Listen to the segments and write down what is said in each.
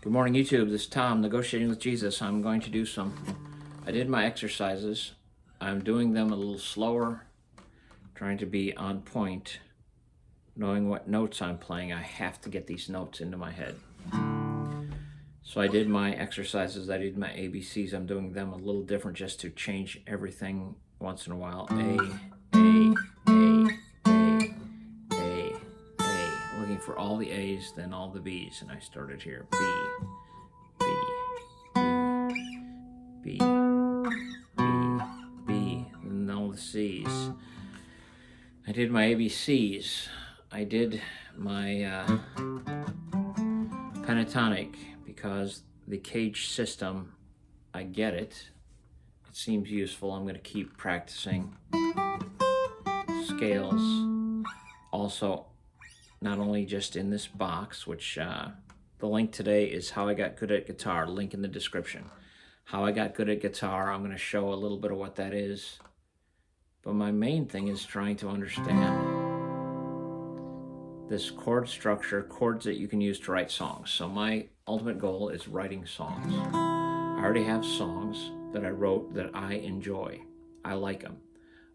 Good morning, YouTube. This is Tom, Negotiating with Jesus. I did my exercises. I'm doing them a little slower, trying to be on point, knowing what notes I'm playing. I have to get these notes into my head. So I did my exercises. I did my ABCs. I'm doing them a little different just to change everything once in a while. A. Looking for all the A's, then all the B's. And I started here. B, B, and all the C's. I did my ABCs. I did my pentatonic because the cage system, I get it. It seems useful. I'm going to keep practicing scales. Also, not only just in this box, which the link today is How I Got Good at Guitar, link in the description. How I got good at guitar, I'm going to show a little bit of what that is. But my main thing is trying to understand this chord structure, chords that you can use to write songs. So my ultimate goal is writing songs. I already have songs that I wrote that I enjoy. I like them.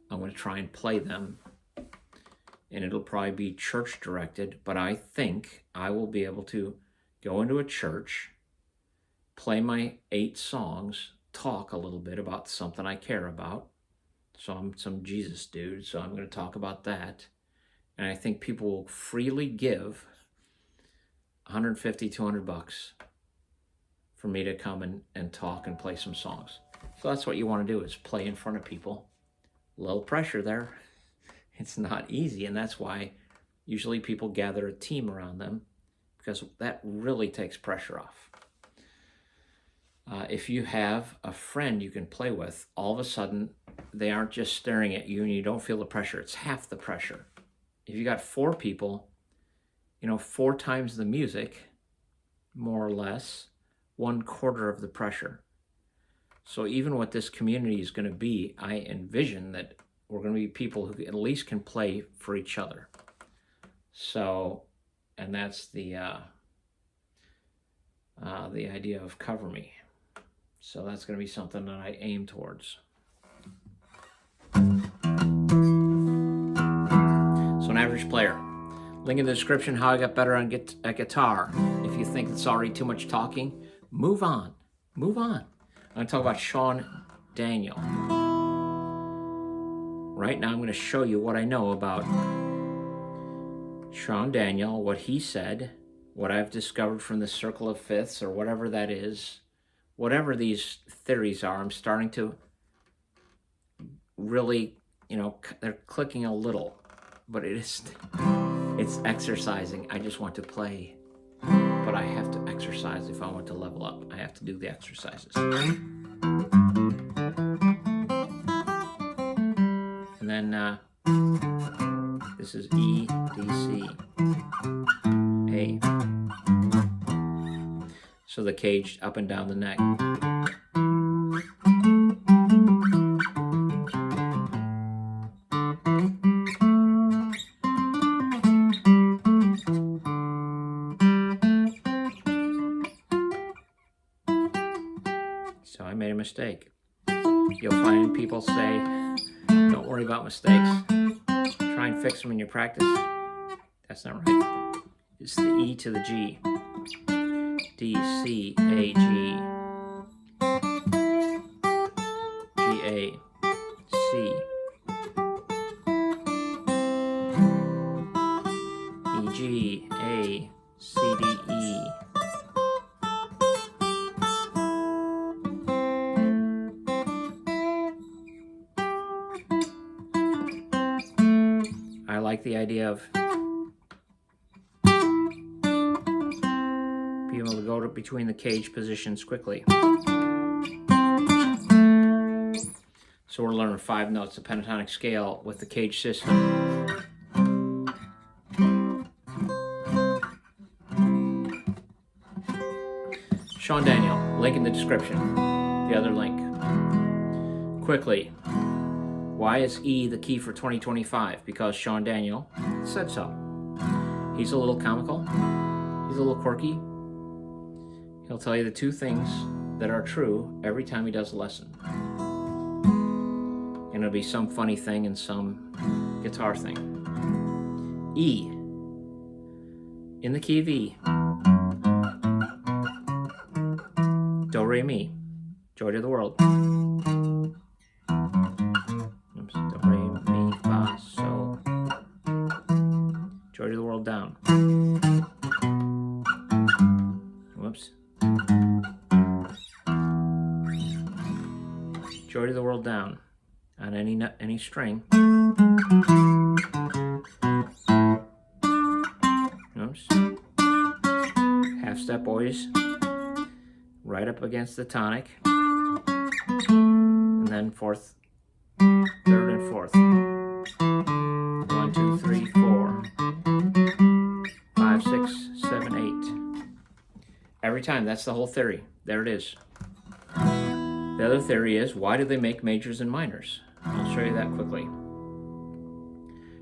I'm going to try and play them, and it'll probably be church directed, but I think I will be able to go into a church, play my 8 songs, talk a little bit about something I care about. So I'm some Jesus dude, so I'm going to talk about that. And I think people will freely give $150, $200 for me to come and talk and play some songs. So that's what you want to do, is play in front of people. A little pressure there. It's not easy, and that's why usually people gather a team around them, because that really takes pressure off. If you have a friend you can play with, all of a sudden they aren't just staring at you and you don't feel the pressure. It's half the pressure. If you got 4 people, 4 times the music, more or less, 1/4 of the pressure. So even what this community is going to be, I envision that we're going to be people who at least can play for each other. So, and that's the idea of Cover Me. So that's going to be something that I aim towards. So an average player. Link in the description, How I Got Better at Guitar. If you think it's already too much talking, move on. Move on. I'm going to talk about Sean Daniel. Right now I'm going to show you what I know about Sean Daniel, what he said, what I've discovered from the Circle of Fifths, or whatever that is. Whatever these theories are, I'm starting to really, they're clicking a little, but it's exercising. I just want to play, but I have to exercise if I want to level up. I have to do the exercises. And then this is E, D, C, A. So the cage up and down the neck. So I made a mistake. You'll find people say, don't worry about mistakes. Try and fix them in your practice. That's not right. It's the E to the G. D, C, A, G. G, A, C. E, G, A, C, D, E. I like the idea of being able to go between the cage positions quickly. So we're learning 5 notes, the pentatonic scale with the cage system. Sean Daniel, link in the description, the other link. Quickly, why is E the key for 2025? Because Sean Daniel said so. He's a little comical. He's a little quirky. He'll tell you the two things that are true every time he does a lesson. And it'll be some funny thing and some guitar thing. E. In the key of E. Do, re, mi. Joy to the world. Oops. Do, re, mi, fa, sol. Joy to the world down. Whoops. Joy to the world down on any string. Oops. Half step always right up against the tonic, and then fourth, third, and fourth. 1, 2, 3, 4, 5, 6, 7, 8. Every time. That's the whole theory. There it is. The other theory is, why do they make majors and minors? I'll show you that quickly.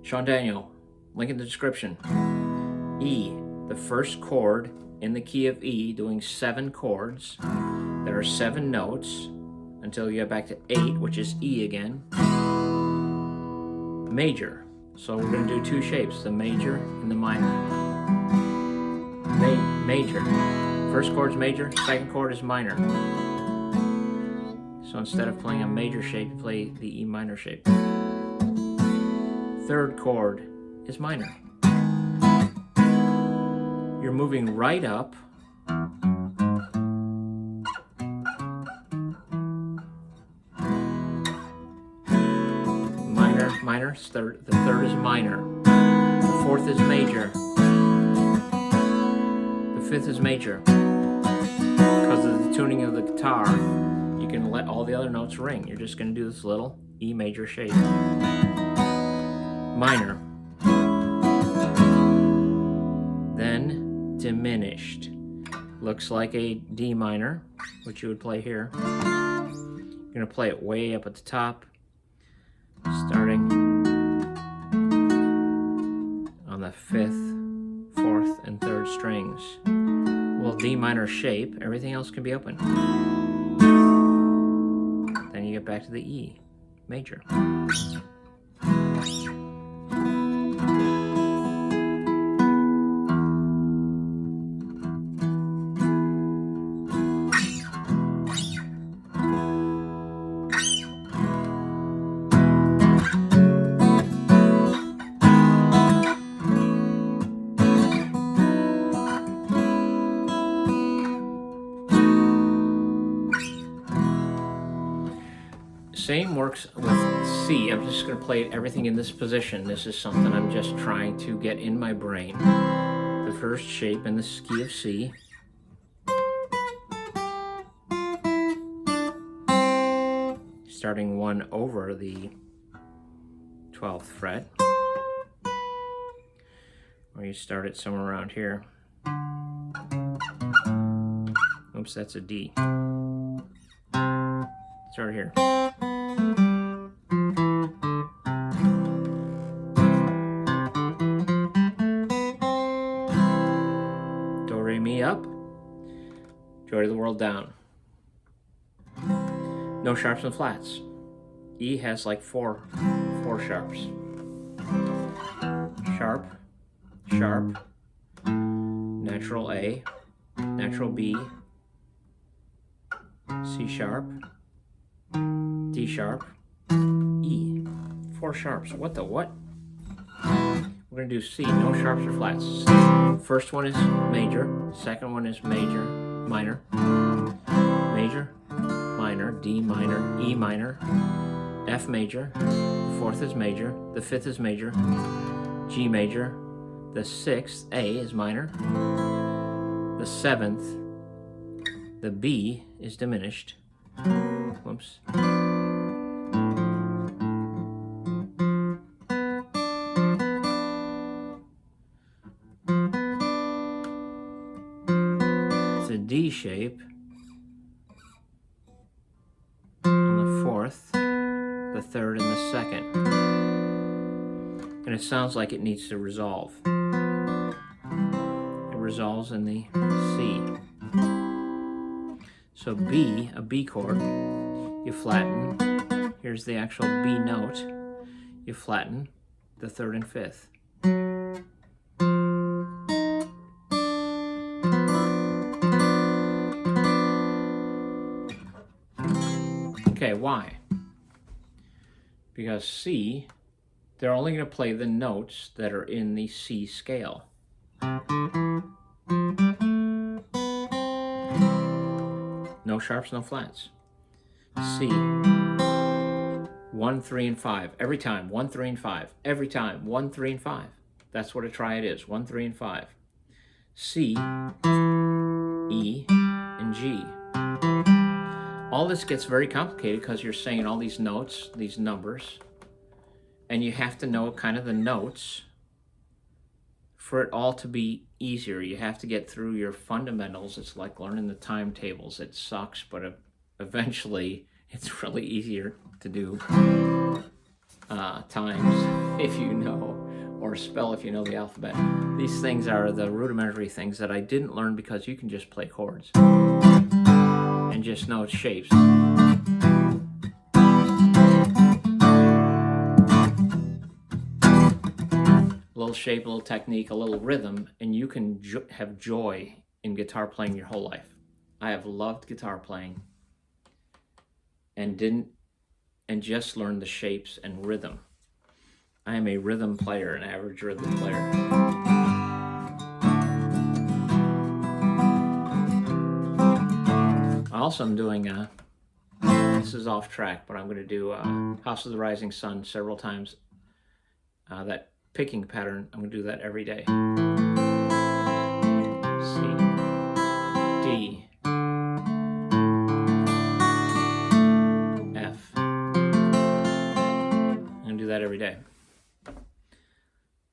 Sean Daniel, link in the description. E, the first chord in the key of E, doing 7 chords. There are 7 notes until you get back to 8, which is E again. Major. So we're going to do 2 shapes, the major and the minor. Major. First chord's major, second chord is minor. So instead of playing a major shape, you play the E minor shape. Third chord is minor. You're moving right up. Minor, the third is minor. The fourth is major. The fifth is major. Because of the tuning of the guitar, you can let all the other notes ring. You're just going to do this little E major shape. Minor. Then diminished. Looks like a D minor, which you would play here. You're going to play it way up at the top, starting on the 5th, 4th, and 3rd strings. A little D minor shape. Everything else can be open. Then you get back to the E major. Same works with C. I'm just going to play everything in this position. This is something I'm just trying to get in my brain. The first shape in the key of C. Starting 1 over the 12th fret. Or you start it somewhere around here. Oops, that's a D. Start here. Do, re, mi up. Joy to the world down. No sharps and flats. E has like four sharps. Sharp, sharp, natural A, natural B, C sharp, D sharp, E. 4 sharps. What the what? We're going to do C. No sharps or flats. First one is major. Second one is major, minor, major, minor, D minor, E minor, F major. The 4th is major. The 5th is major. G major. The 6th, A, is minor. The 7th, the B, is diminished. Whoops. It's a D shape on the 4th, the 3rd, and the 2nd. And it sounds like it needs to resolve. It resolves in the C. So B, a B chord, you flatten. Here's the actual B note. You flatten the third and fifth. Okay, why? Because C, they're only going to play the notes that are in the C scale. No sharps, no flats. C. 1, 3, and 5. Every time, 1, 3, and 5. Every time, 1, 3, and 5. That's what a triad is, 1, 3, and 5. C, E, and G. All this gets very complicated because you're saying all these notes, these numbers, and you have to know kind of the notes for it all to be easier. You have to get through your fundamentals. It's like learning the timetables. It sucks, but eventually it's really easier to do times if you know, or spell if you know the alphabet. These things are the rudimentary things that I didn't learn because you can just play chords and just know its shapes. A little shape, a little technique, a little rhythm, and you can have joy in guitar playing your whole life. I have loved guitar playing and just learned the shapes and rhythm. I am a rhythm player, an average rhythm player. Also, I'm doing this is off track, but I'm going to do House of the Rising Sun several times. That picking pattern, I'm going to do that every day. C, D, F. I'm going to do that every day.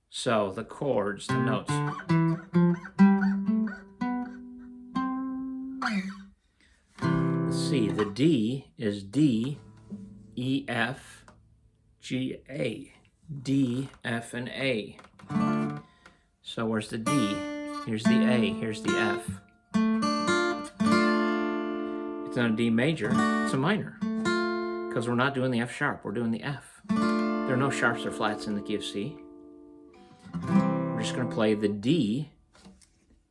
So the chords, the notes. C, the D is D, E, F, G, A. D, F, and A. So where's the D? Here's the A, here's the F. It's not a D major, it's a minor. Because we're not doing the F sharp, we're doing the F. There are no sharps or flats in the key of C. We're just going to play the D,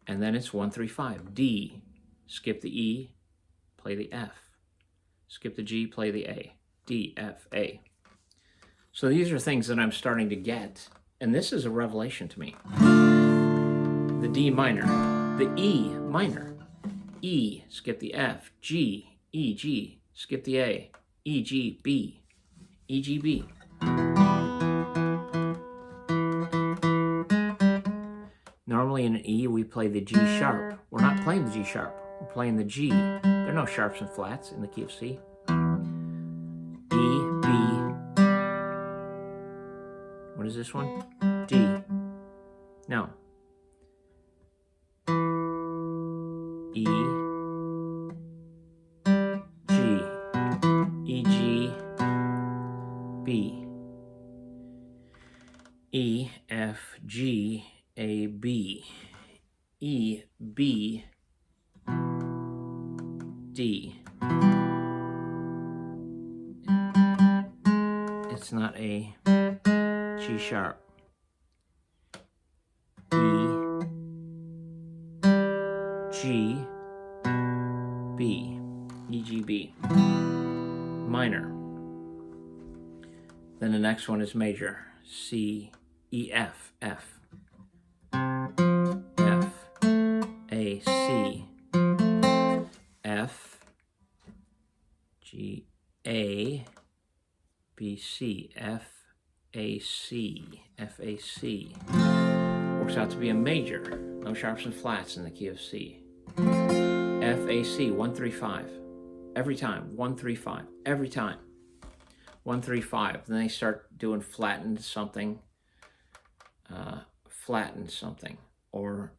and then it's 1, 3, 5. D, skip the E, play the F. Skip the G, play the A. D, F, A. So these are things that I'm starting to get, and this is a revelation to me. The D minor, the E minor, E, skip the F, G, E, G, skip the A, E, G, B, E, G, B. Normally in an E, we play the G sharp. We're not playing the G sharp, we're playing the G. There are no sharps and flats in the key of C. E, B, what is this one? D. No. E, G, E, G, B, E, F, G, A, B, E, B, D. It's not a G sharp. E, G, B, E, G, B. Minor. Then the next one is major. C, E, F, F. F, A, C, F, G, A, B, C, F, A, C, F, A, C. Works out to be a major. No sharps and flats in the key of C. F, A, C, 1, 3, 5. Every time, 1, 3, 5. Every time. 1, 3, 5. Then they start doing flattened something, or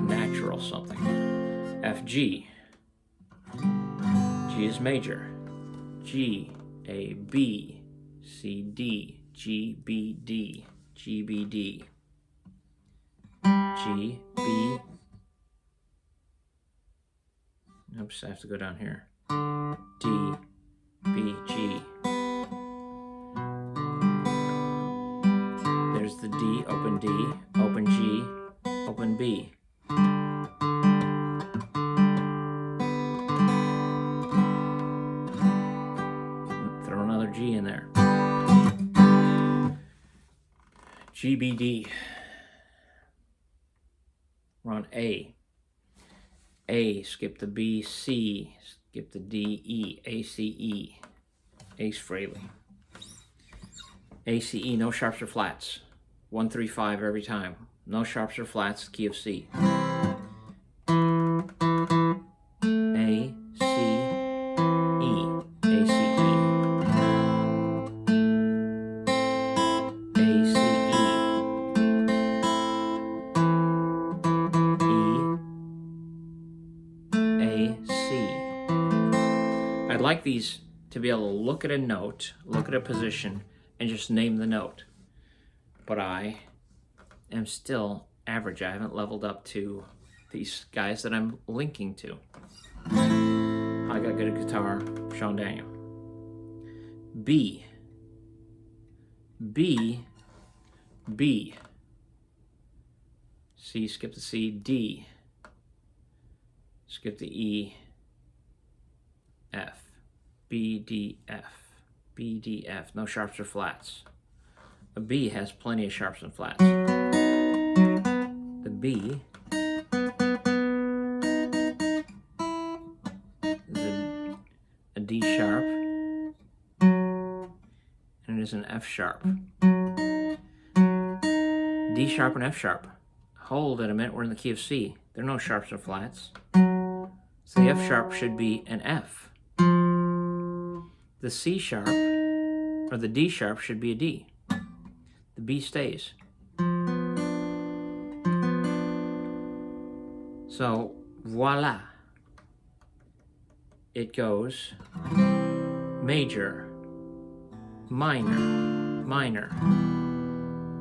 natural something. F, G. G is major. G, A, B, C, D, G, B, D, G, B, D. G, B, Oops, I have to go down here. D, B, G. There's the D, open G, open B. Throw another G in there. G, B, D. We're on A. A, skip the B, C, skip the D, E, A, C, E. Ace Frehley. A, C, E, no sharps or flats. 1, 3, 5 every time. No sharps or flats, key of C. A, C, E, A, C, E. A, C, E. A, C. I'd like these to be able to look at a note, look at a position, and just name the note. But I am still average. I haven't leveled up to these guys that I'm linking to. I got good at guitar, Sean Daniel. B. B. B. C, skip the C, D. Skip the E, F. B, D, F. B, D, F. No sharps or flats. A B has plenty of sharps and flats. The B is a D sharp, and it is an F sharp. D sharp and F sharp. Hold it a minute, we're in the key of C. There are no sharps or flats. So the F sharp should be an F. The C sharp, or the D sharp, should be a D. The B stays. So, voila. It goes major, minor, minor,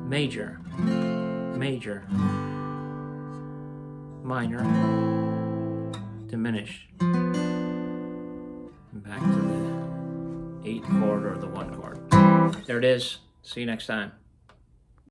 major, major, minor, diminished, and back to the 8 chord or the 1 chord. There it is. See you next time.